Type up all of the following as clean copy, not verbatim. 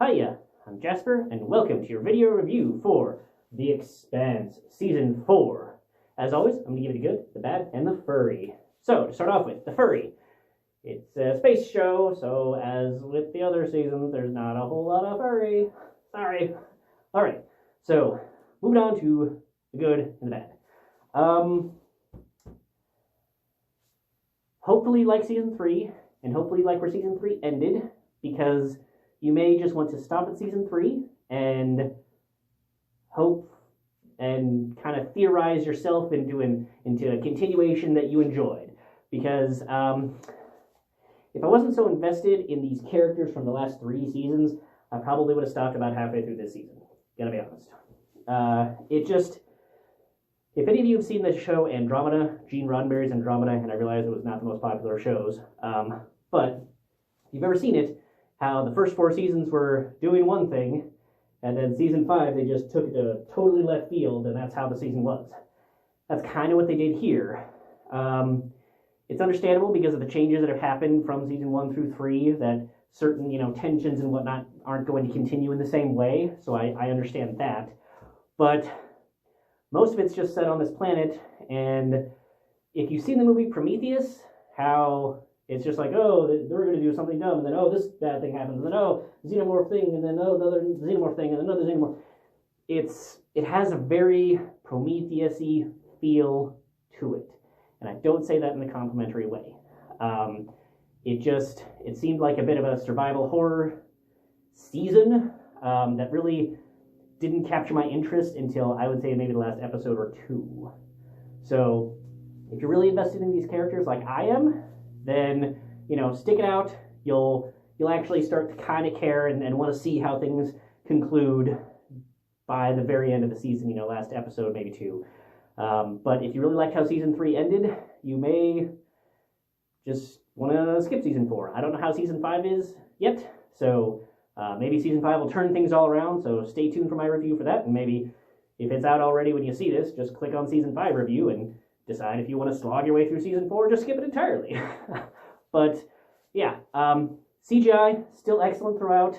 Hiya, I'm Jasper, and welcome to your video review for The Expanse Season 4. As always, I'm going to give you the good, the bad, and the furry. So, to start off with, the furry. It's a space show, so as with the other seasons, there's not a whole lot of furry. Sorry. Alright, so, moving on to the good and the bad. Hopefully like Season 3, and hopefully like where Season 3 ended, because you may just want to stop at Season 3 and hope and kind of theorize yourself into a continuation that you enjoyed. Because if I wasn't so invested in these characters from the last 3 seasons, I probably would have stopped about halfway through this season. Gotta be honest. If any of you have seen the show Andromeda, Gene Roddenberry's Andromeda, and I realize it was not the most popular shows, but if you've ever seen it, how the first 4 seasons were doing one thing, and then Season 5, they just took it to totally left field, and that's how the season was. That's kind of what they did here. It's understandable because of the changes that have happened from Season 1 through 3, that certain, tensions and whatnot aren't going to continue in the same way, so I understand that. But most of it's just set on this planet, and if you've seen the movie Prometheus, how it's just like, oh, they're going to do something dumb, and then, oh, this bad thing happens, and then, oh, xenomorph thing, and then, oh, another xenomorph thing, and another xenomorph. It has a very Prometheus-y feel to it, and I don't say that in a complimentary way. It seemed like a bit of a survival horror season that really didn't capture my interest until, I would say, maybe the last episode or 2. So, if you're really invested in these characters like I am, then, stick it out. You'll actually start to kind of care and want to see how things conclude by the very end of the season, last episode, maybe 2. But if you really liked how Season 3 ended, you may just want to skip Season 4. I don't know how Season 5 is yet, so maybe Season 5 will turn things all around, so stay tuned for my review for that, and maybe if it's out already when you see this, just click on Season 5 review and decide if you want to slog your way through Season 4 or just skip it entirely. But, yeah, CGI, still excellent throughout.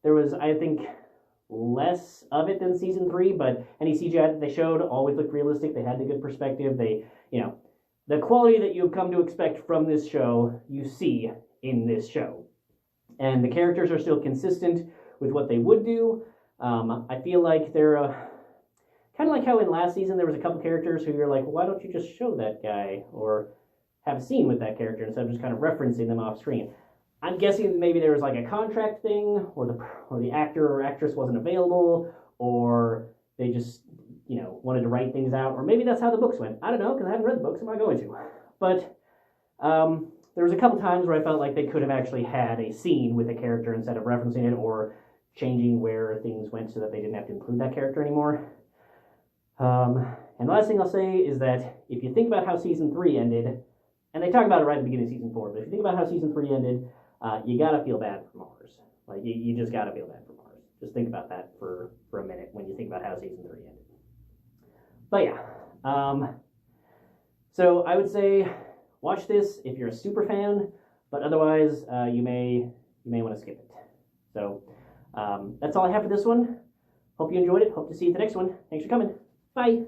There was, I think, less of it than Season 3, but any CGI that they showed always looked realistic. They had the good perspective. The quality that you've come to expect from this show, you see in this show. And the characters are still consistent with what they would do. I feel like they're kind of like how in last season there was a couple characters who you're like, why don't you just show that guy or have a scene with that character instead of just kind of referencing them off screen. I'm guessing maybe there was like a contract thing, or the actor or actress wasn't available, or they just wanted to write things out, or maybe that's how the books went. I don't know, because I haven't read the books. I'm not going to. But there was a couple times where I felt like they could have actually had a scene with a character instead of referencing it or changing where things went so that they didn't have to include that character anymore. And the last thing I'll say is that if you think about how Season 3 ended, and they talk about it right at the beginning of Season 4, but if you think about how Season 3 ended, you gotta feel bad for Mars. Like, you just gotta feel bad for Mars. Just think about that for a minute when you think about how Season 3 ended. But yeah, so I would say watch this if you're a super fan, but otherwise you may want to skip it. So that's all I have for this one. Hope you enjoyed it. Hope to see you at the next one. Thanks for coming. Bye.